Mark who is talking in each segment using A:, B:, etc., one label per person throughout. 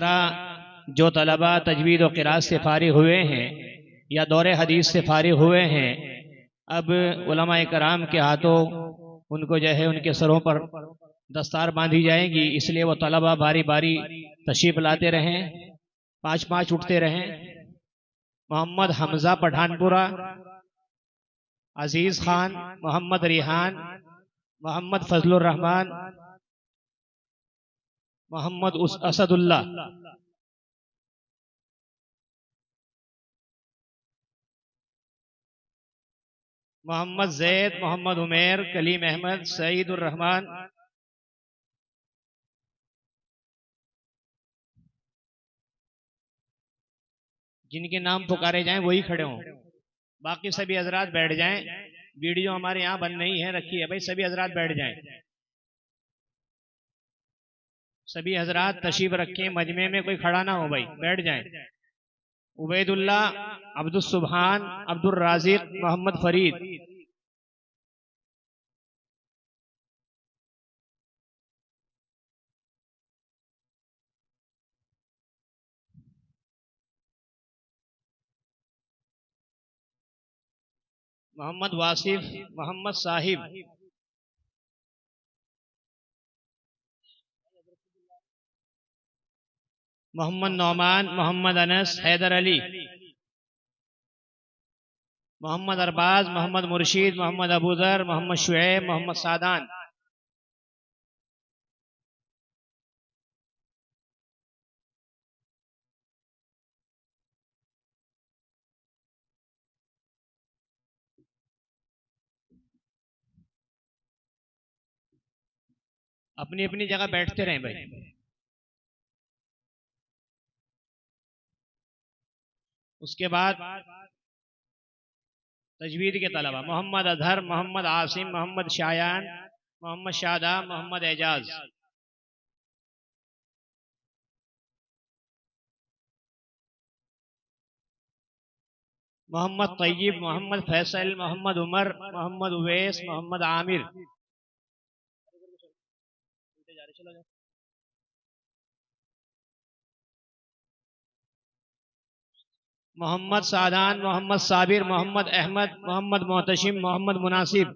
A: तरह जो तलबा तजवीद और क़िराअत से फारिग हुए हैं या दौरे हदीस से फारिग हुए हैं, अब उलमाए कराम के हाथों उनको जो है उनके सरों पर दस्तार बांधी जाएगी। इसलिए वो तलबा बारी बारी तशरीफ लाते रहें, पाँच पाँच उठते रहें। मोहम्मद हमजा पठानपुरा, अजीज खान, मोहम्मद रिहान, मोहम्मद फजलुर रहमान, मोहम्मद असदुल्ला, मोहम्मद जैद, मोहम्मद उमेर, कलीम अहमद, सईद उर रहमान, जिनके नाम पुकारे जाएं वही खड़े हों। बाकी सभी हजरात बैठ जाएं। वीडियो हमारे यहाँ बंद नहीं है, रखी है भाई। सभी हजरात बैठ जाएं। सभी हजरात तशरीफ रखें, मजमे में कोई खड़ा ना हो भाई, बैठ जाएं। उबैदुल्ला, अब्दुल सुबहान, अब्दुल राजिक, मोहम्मद फरीद, मोहम्मद वासिफ, मोहम्मद साहिब, मोहम्मद नौमान, मोहम्मद अनस, हैदर अली, मोहम्मद अरबाज, मोहम्मद मुर्शीद, मोहम्मद अबूजर, मोहम्मद शुएब, मोहम्मद सादान, अपनी अपनी जगह बैठते रहें भाई। उसके बाद तजवीद के तलबा मोहम्मद अजहर, मोहम्मद आसिम, मोहम्मद शायान, मोहम्मद शादा, मोहम्मद एजाज, मोहम्मद तैयब, मोहम्मद फैसल, मोहम्मद उमर, मोहम्मद उवैस, मोहम्मद आमिर, मोहम्मद सादान, मोहम्मद साबिर, मोहम्मद अहमद, मोहम्मद मोहतशिम, मोहम्मद मुनासिब,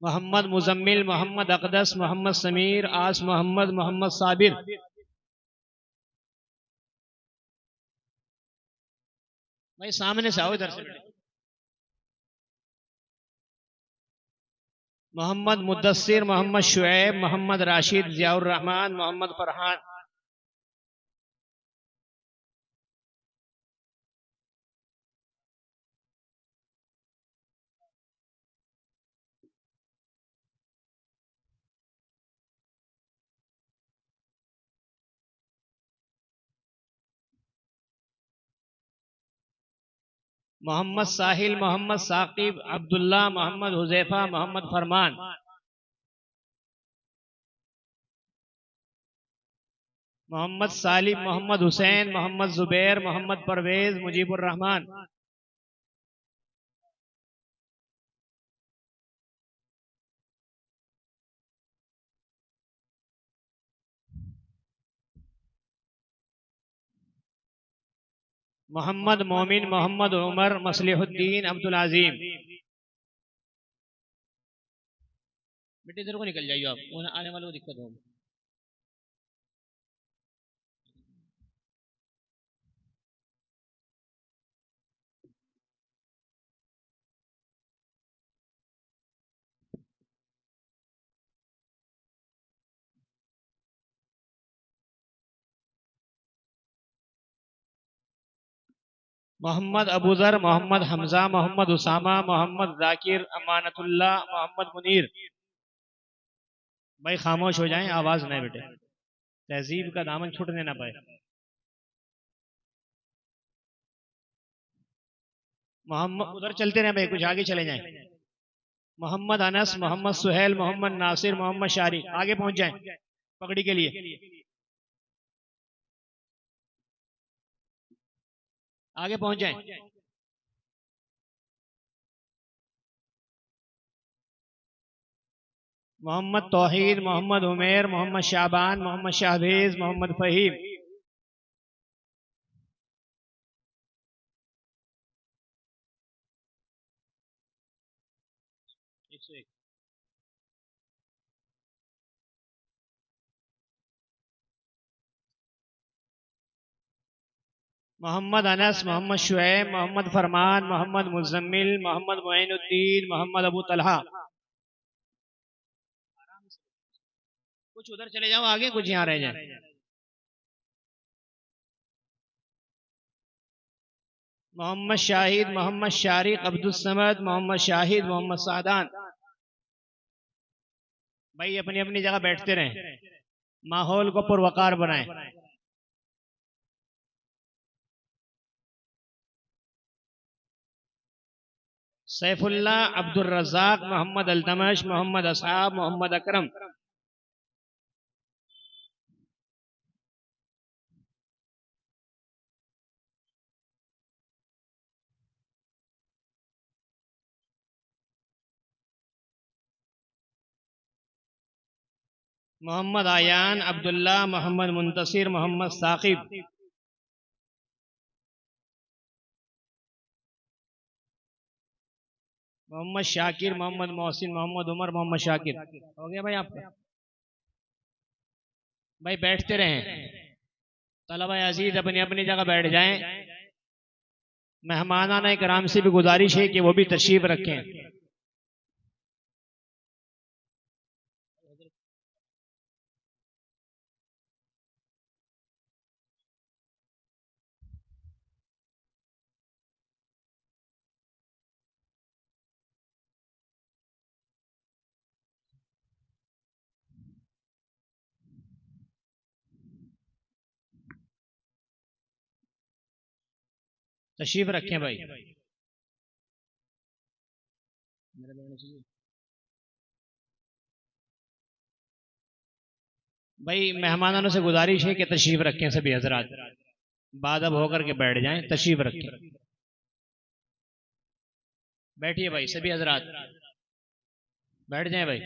A: मोहम्मद मुजम्मिल, मोहम्मद अकदस, मोहम्मद समीर, आस मोहम्मद, मोहम्मद साबिर, भाई सामने से आओ, इधर से बैठे। मोहम्मद मुद्दस्सिर, मोहम्मद शुएब, मोहम्मद राशिद, जियाउर रहमान, मोहम्मद फरहान, मोहम्मद साहिल, मोहम्मद साकिब, अब्दुल्ला, मोहम्मद हुजैफा, मोहम्मद फरमान, मोहम्मद सालिम, मोहम्मद हुसैन, मोहम्मद जुबैर, मोहम्मद परवेज, मुजीबुर रहमान, मोहम्मद मोमिन, मोहम्मद उमर, मसलिहुद्दीन, अब्दुल अजीम। बेटे इधर को निकल जाइए आप, आने वालों को दिक्कत होगी। मोहम्मद अबूजर, मोहम्मद हमजा, मोहम्मद उसामा, मोहम्मद जाकिर, अमानतुल्लाह, मोहम्मद मुनीर। भाई खामोश हो जाएं, आवाज नहीं बेटे, तहजीब का दामन छूटने ना पाए। मोहम्मद उधर चलते रहे भाई, कुछ आगे चले जाएं। मोहम्मद अनस, मोहम्मद सुहेल, मोहम्मद नासिर, मोहम्मद शारी, आगे पहुंच जाएं पगड़ी के लिए, आगे पहुंच जाएं। मोहम्मद तौहीद, मोहम्मद उमेर, मोहम्मद शाबान, मोहम्मद शाहवेज, मोहम्मद फहीम। मोहम्मद अनस, मोहम्मद शुएब, मोहम्मद फरमान, मोहम्मद मुजम्मिल, मोहम्मद मोइनुद्दीन, मोहम्मद अबू तलहा। कुछ उधर चले जाओ आगे, कुछ यहाँ रह जाए। मोहम्मद शाहिद, मोहम्मद शारिक, अब्दुल समद, मोहम्मद शाहिद, मोहम्मद सादान। भाई अपनी अपनी जगह बैठते रहें, माहौल को पुरवकार बनाएं। सैफुल्लाह, अब्दुल रज़ाक, मोहम्मद अल्तमश, मोहम्मद असहाब, मोहम्मद अकरम। मोहम्मद आयान, अब्दुल्ला, मोहम्मद मुंतसिर, मोहम्मद साकिब। मोहम्मद शाकिर, मोहम्मद मोहसिन, मोहम्मद उमर, मोहम्मद शाकिर। हो गया भाई आपका? भाई बैठते रहें, तलबा अजीज अपनी अपनी जगह बैठ जाएं। मेहमानान कराम से भी गुजारिश है कि वो भी तशरीफ रखें। तशरीफ रखें भाई। भाई मेहमानों से गुजारिश है कि तशरीफ रखें सभी हजरात, बादब होकर के बैठ जाएं, तशरीफ रखें। बैठिए भाई सभी हजरात, बैठ जाएं भाई।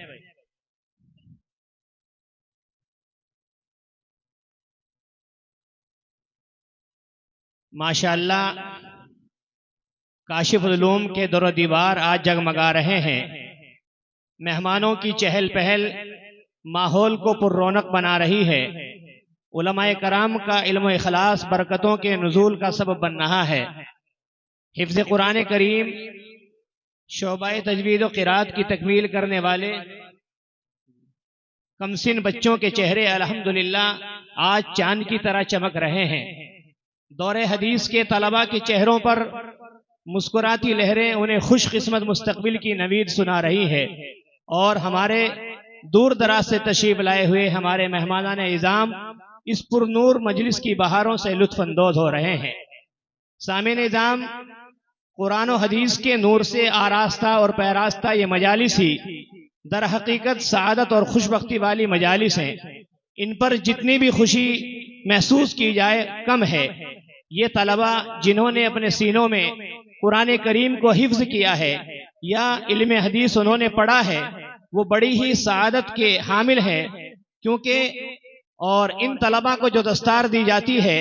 A: माशाअल्लाह काशिफुल उलूम के दर दीवार आज जगमगा रहे हैं। मेहमानों की चहल पहल माहौल को पुररौनक बना रही है। उलमाए कराम का इल्म इखलास बरकतों के नुज़ूल का सबब बन रहा है। हिफ्ज़ कुरान करीम शोबाए तजवीद व क़िरात की तकमील करने वाले कमसिन बच्चों के चेहरे अल्हम्दुलिल्लाह आज चांद की तरह चमक रहे हैं। दौरे हदीस के तलबा के चेहरों पर मुस्कुराती लहरें उन्हें खुशकिस्मत मुस्तकबिल की नवीद सुना रही है। और हमारे दूर दराज से तशरीफ लाए हुए हमारे मेहमानान इज़ाम इस पुरनूर मजलिस की बहारों से लुत्फ अंदोज हो रहे हैं। सामीन इज़ाम, कुरान और हदीस के नूर से आरास्ता और पैरास्ता ये मजालिस ही दर हकीकत सआदत और खुशबख्ती वाली मजालिस हैं। इन पर जितनी भी खुशी महसूस की जाए कम है। ये तलबा जिन्होंने अपने सीनों में कुरान करीम को हिफ्ज किया है या इल्म हदीस उन्होंने पढ़ा है, वो बड़ी ही सआदत के हामिल है। क्योंकि और इन तलबा को जो दस्तार दी जाती है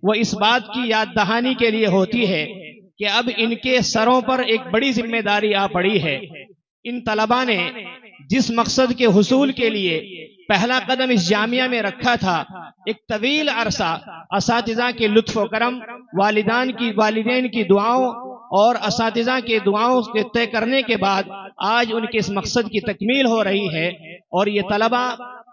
A: वो इस बात की याद दहानी के लिए होती है कि अब इनके सरों पर एक बड़ी जिम्मेदारी आ पड़ी है। इन तलबा ने जिस मकसद के हुसूल के लिए पहला कदम इस जामिया में रखा था, एक तवील अरसा असातिज़ा के लुत्फ़ व करम, वालिदैन की दुआओं और असातिज़ा के दुआओं के तय करने के बाद आज उनके इस मकसद की तकमील हो रही है। और ये तलबा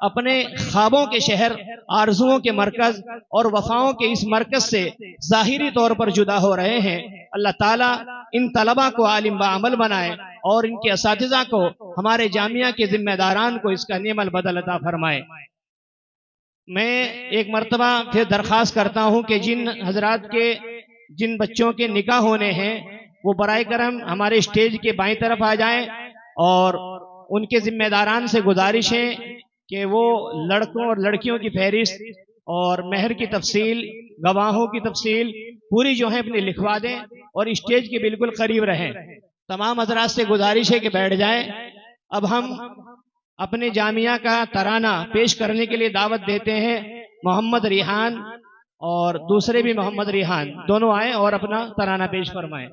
A: अपने ख्वाबों के शहर, आरजुओं के मरकज और वफाओं के इस मरकज से ज़ाहिरी तौर पर जुदा हो रहे हैं। अल्लाह ताला इन तलबा को आलिम व अमल बनाए और इनके असातिज़ा को, हमारे जामिया के जिम्मेदारान को इसका नेमल बदल अता फरमाए। मैं एक मरतबा फिर दरख्वास्त करता हूँ कि जिन बच्चों के निकाह होने हैं वो बराए करम हमारे स्टेज के बाईं तरफ आ जाएं। और उनके जिम्मेदारान से गुजारिश है कि वो लड़कों और लड़कियों की फहरिस्त और महर की तफसील, गवाहों की तफसील पूरी जो है अपनी लिखवा दें और स्टेज के बिल्कुल करीब रहें। तमाम हजरात से गुजारिश है कि बैठ जाएं। अब हम अपने जामिया का तराना पेश करने के लिए दावत देते हैं। मोहम्मद रिहान और दूसरे भी मोहम्मद रिहान दोनों आए और अपना तराना पेश फरमाएं।